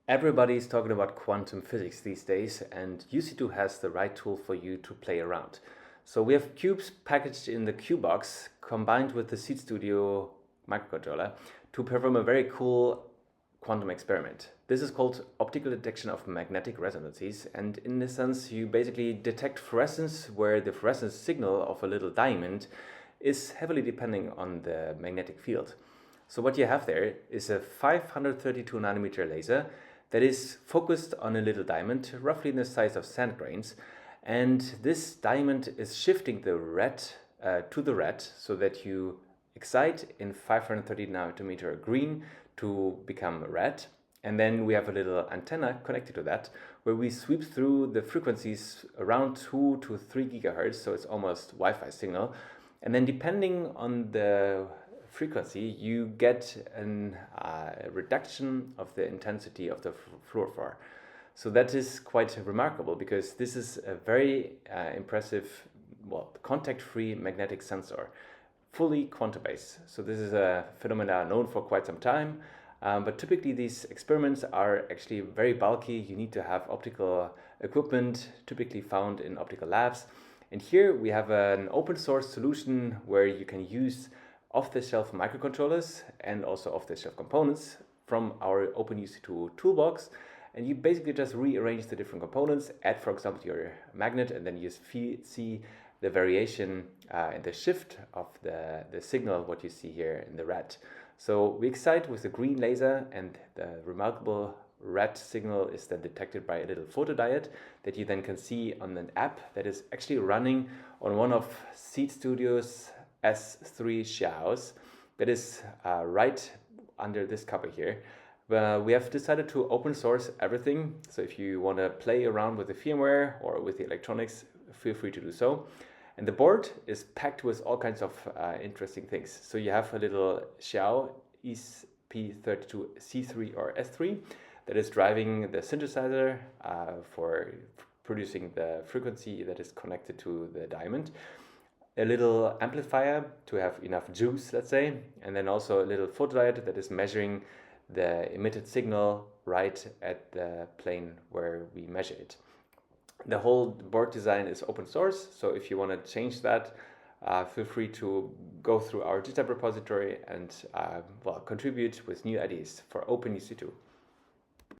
Everybody's talking about quantum physics these days, and UC2 has the right tool for you to play around. So we have cubes packaged in the QBox combined with the Seeed Studio microcontroller to perform a very cool quantum experiment. This is called optical detection of magnetic resonances, and in this sense you basically detect fluorescence where the fluorescence signal of a little diamond is heavily depending on the magnetic field. So what you have there is a 532 nanometer laser that is focused on a little diamond, roughly in the size of sand grains. And this diamond is shifting the red to the red so that you excite in 530 nanometer green to become red. And then we have a little antenna connected to that where we sweep through the frequencies around 2 to 3 gigahertz, so it's almost Wi-Fi signal. And then depending on the frequency, you get a reduction of the intensity of the fluorophore. So that is quite remarkable because this is a very impressive, contact-free magnetic sensor, fully quantum-based. So this is a phenomena known for quite some time, but typically these experiments are actually very bulky. You need to have optical equipment, typically found in optical labs. And here we have an open source solution where you can use off-the-shelf microcontrollers and also off-the-shelf components from our openUC2 toolbox, and you basically just rearrange the different components, add for example your magnet, and then you see the variation in the shift of the signal, what you see here in the red. So we excite with the green laser, and the remarkable red signal is then detected by a little photodiode that you then can see on an app that is actually running on one of Seeed Studio's S3 Xiaos that is right under this cover here. We have decided to open source everything, so if you want to play around with the firmware or with the electronics, feel free to do so. And the board is packed with all kinds of interesting things. So you have a little Xiao ESP32C3 or S3 that is driving the synthesizer for producing the frequency that is connected to the diamond. A little amplifier to have enough juice, let's say, and then also a little photodiode that is measuring the emitted signal right at the plane where we measure it. The whole board design is open source, so if you want to change that, feel free to go through our GitHub repository and contribute with new ideas for openUC2.